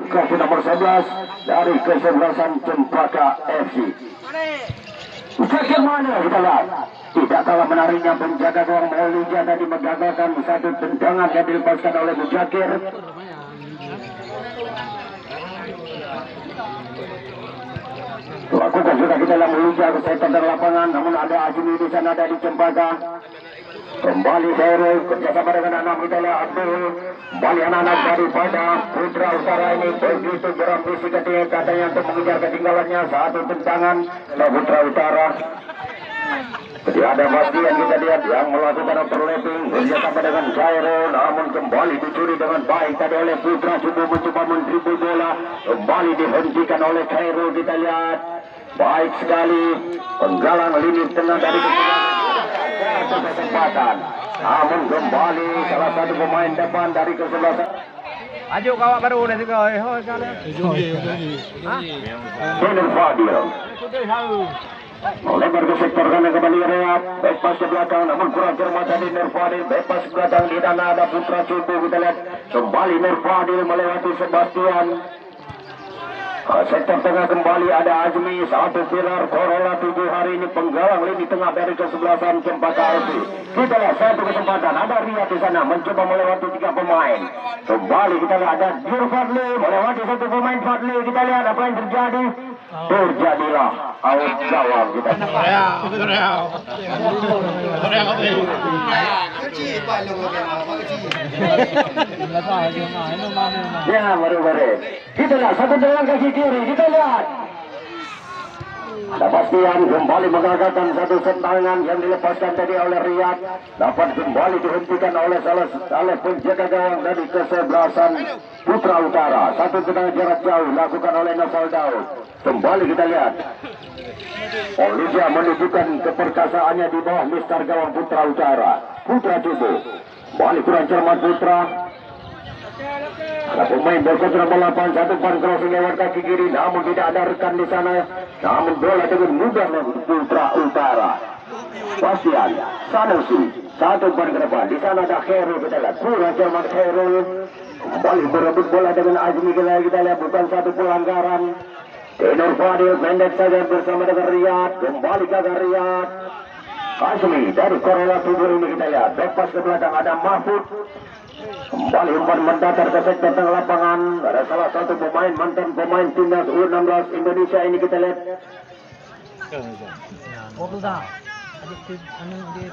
kartu nomor 11 dari kesebelasan Cempaka FC. Ucapan mana kita lihat? Tidak kalah menariknya penjaga gawang Maulija tadi menggagalkan satu tendangan yang dilepaskan oleh Mujakir. Lakukan sudah kita dalam Maulija ke sektor dari lapangan, namun ada Azmi di sana dari Cempaka. Kembali Khairul kerjasama dengan anak kita lihat Abdul. Kembali anak-anak daripada Putra Utara ini begitu berambisi katanya untuk mengejar ketinggalannya. Satu tendangan dari Putra Utara. Jadi ada bagian kita lihat yang melakukan overlapping kerjasama dengan Khairul, namun kembali dicuri dengan baik tadi oleh Putra. Coba mencoba mendribble bola, kembali dihentikan oleh Khairul. Kita lihat baik sekali penggalang lini tengah dari kesempatan, namun kembali salah satu pemain depan dari kesebelasan. Ayo kawak baru dah juga. Kenan Fadil melebar ke sektor kanan kembali Rehat, bebas ke belakang namun kurang cermat dari Nurfadil. Bebas ke belakang di sana ada Putra Cubu. Kita lihat kembali Nurfadil melewati Sebastian. Sektor tengah kembali ada Azmi, satu pilar Corolla 7 hari ini penggalang lini tengah dari kesebelasan Cempaka FC. Kita lihat satu kesempatan, ada Riyad di sana mencoba melewati 3 pemain. Kembali kita lihat ada Jur Fadli melewati 1 pemain Fadli. Kita lihat apa yang terjadi. Terjadilah out gawang kita. Ya baru-baru. Kita lihat satu jalan kaki kiri. Kita lihat ada Bastian kembali mengagalkan satu tendangan yang dilepaskan tadi oleh Riyad. Dapat kembali dihentikan oleh salah penjaga gawang dari kesebelasan Putra Utara. Satu tendangan jarak jauh lakukan oleh Novel Daud. Kembali kita lihat Maulija menunjukkan keperkasaannya di bawah mister gawang Putra Utara. Putra Cubu kembali kurang cermat Putra. Ada pemain berkontra balapan, satu pan crossing lewat kaki kiri, namun tidak ada rekan di sana. Namun bola dengan mudah Putra Utara. Bastian, Sanusi, satu pan ke depan. Di sana ada Khairul, kita lihat kurang cermat Khairul. Kembali berebut bola dengan Azmi, kita lihat bukan satu pelanggaran. Tenor Fadil pendek saja bersama dengan Riyad. Kembali ke Riyad. Azmi dari Corolla 7 ini kita lihat. Bebas ke belakang ada Mahfud. Kembali umpan mendatar ke sektor tengah lapangan. Ada salah satu pemain mantan pemain timnas U16 Indonesia ini kita lihat.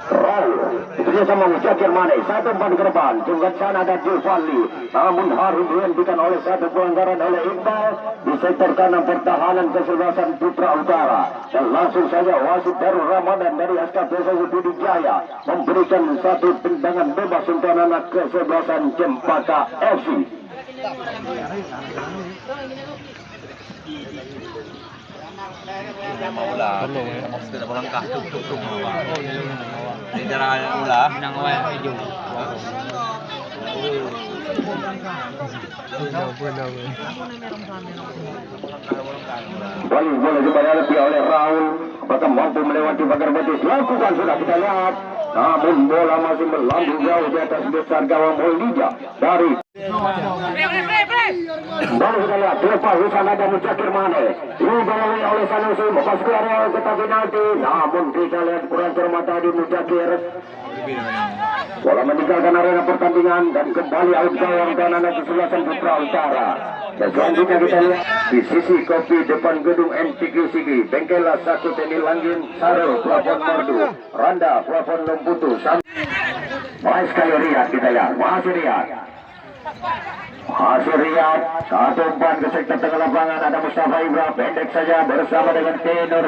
Raul itu sama Mujakir Mane. Satu umpan ke depan. Jungkat sana ada Jufali. Namun harus dihentikan oleh satu pelanggaran oleh Iqbal di sektor kanan pertahanan kesebelasan Putra Utara. Dan langsung saja wasit Darul Ramadan dari SKPSS Budi Jaya memberikan satu tendangan bebas untuk anak kesebelasan Cempaka FC. Maulah, sudah melangkah tuk. Ini cara mula nang wae hijau. Bola dihadapi oleh Raul. Apakah mampu melewati pagar betis? Lakukan sudah kita lihat. Namun bola masih melambung jauh di atas besar gawang Maulija dari. Baru kita lihat terlepas di sana ada Mujakir Mane. Dibaloi oleh Sanusi memasuki area kotak penalti. Namun kita lihat kurang cermat tadi Mujakir. Bola meninggalkan arena pertandingan dan kembali out gawang dan anak kesebelasan Putra Utara. Dan selanjutnya kita lihat di sisi kopi depan gedung MTQ Sigi. Bengkela Saku Teni Langgin Sarul Plafon Merdu Randa Plafon Lemputu. Baik sekali Riyad kita lihat. Masih Riyad. Satu umpan ke sektor tengah lapangan. Ada Mustafa Ibra pendek saja bersama dengan Tenor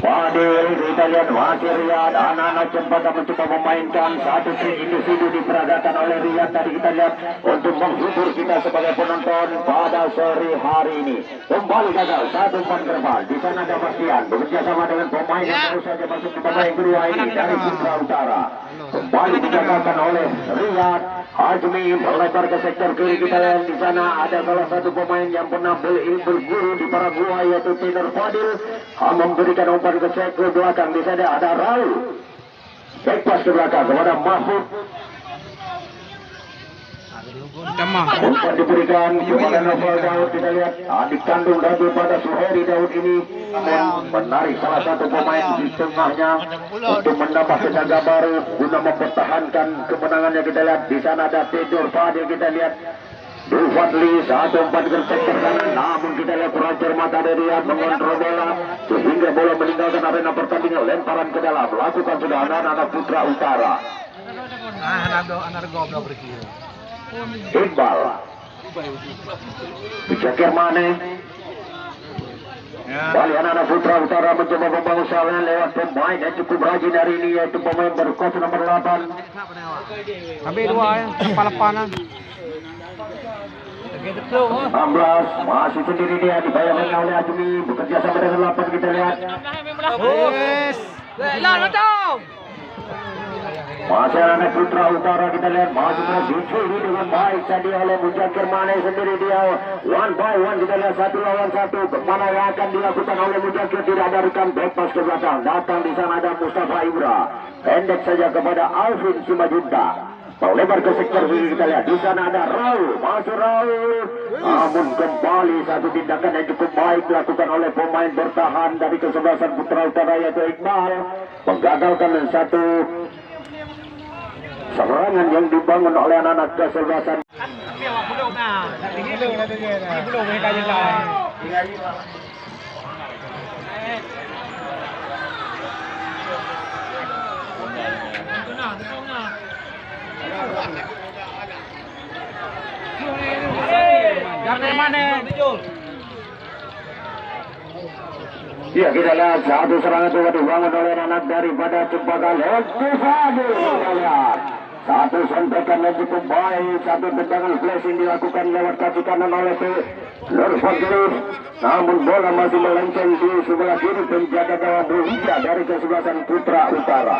Fadil. Kita lihat masih Riyad. Anak-anak Cempaka mencoba memainkan satu trik individu diperagakan oleh Riyad. Tadi kita lihat untuk menghibur kita sebagai penonton pada sore hari ini. Kembali gagal satu umpan ke depan. Di sana ada Bastian bekerja sama dengan pemain yang baru saja masuk ke pemain kedua ini dari Putra Utara. Kembali digagalkan oleh Riyad. Azmi melebar ke sektor kiri. Kita lihat di sana ada salah satu pemain yang pernah berguru di Paraguay yaitu Tenor Fadil. Memberikan umpan ke sektor belakang. Di sana ada Raul. Back pass ke belakang kepada Mahfud. Umpan diberikan kepada Novel Daud. Kita lihat adik kandung daripada Suheri Daud ini menarik salah satu pemain di tengahnya untuk menambah tenaga baru guna mempertahankan kemenangannya. Kita lihat di sana ada Tidur Fadil. Kita lihat Dufadli 1-4 sektor kanan, namun kita lihat kurang cermat dari dia mengontrol bola sehingga bola meninggalkan arena pertandingan. Lemparan ke dalam lakukan sudah anak-anak Putra Utara. Iqbal Bicakir Mane. Bali anak-anak Putra Utara mencoba membangun serangan lewat pemain yang cukup rajin hari ini, yaitu pemain berkos nomor 8. Habis dua ya, lepas-lepanan. 16 masih sendiri dia dibayarkan oleh Ajumi, bekerja sama dengan 8. Kita lihat masih anak Putra Utara. Kita lihat masih terus dicuri dengan baik tadi oleh Mujakir Mane sendiri dia 1 by 1. Kita lihat 1 lawan 1. Kemana yang akan dilakukan oleh Mujakir? Tidak ada rekan back pass ke belakang. Datang di sana ada Mustafa Ibra, pendek saja kepada Alvin Simajunta. Mau lebar ke sektor kiri. Kita lihat di sana ada Raul, masuk Raul. Namun kembali satu tindakan yang cukup baik dilakukan oleh pemain bertahan dari kesebelasan Putra Utara, yaitu Iqbal, menggagalkan satu serangan yang dibangun oleh anak-anak kesebelasan. Ya, kita lihat satu serangan juga dibangun oleh anak daripada Cempaka Fadil. Kita lihat satu sentekan yang cukup baik, satu tendangan flashing dilakukan lewat kaki kanan oleh Nur Fadil. Namun bola masih melenceng di sebelah kiri penjaga gawang Ruhija dari kesebelasan Putra Utara.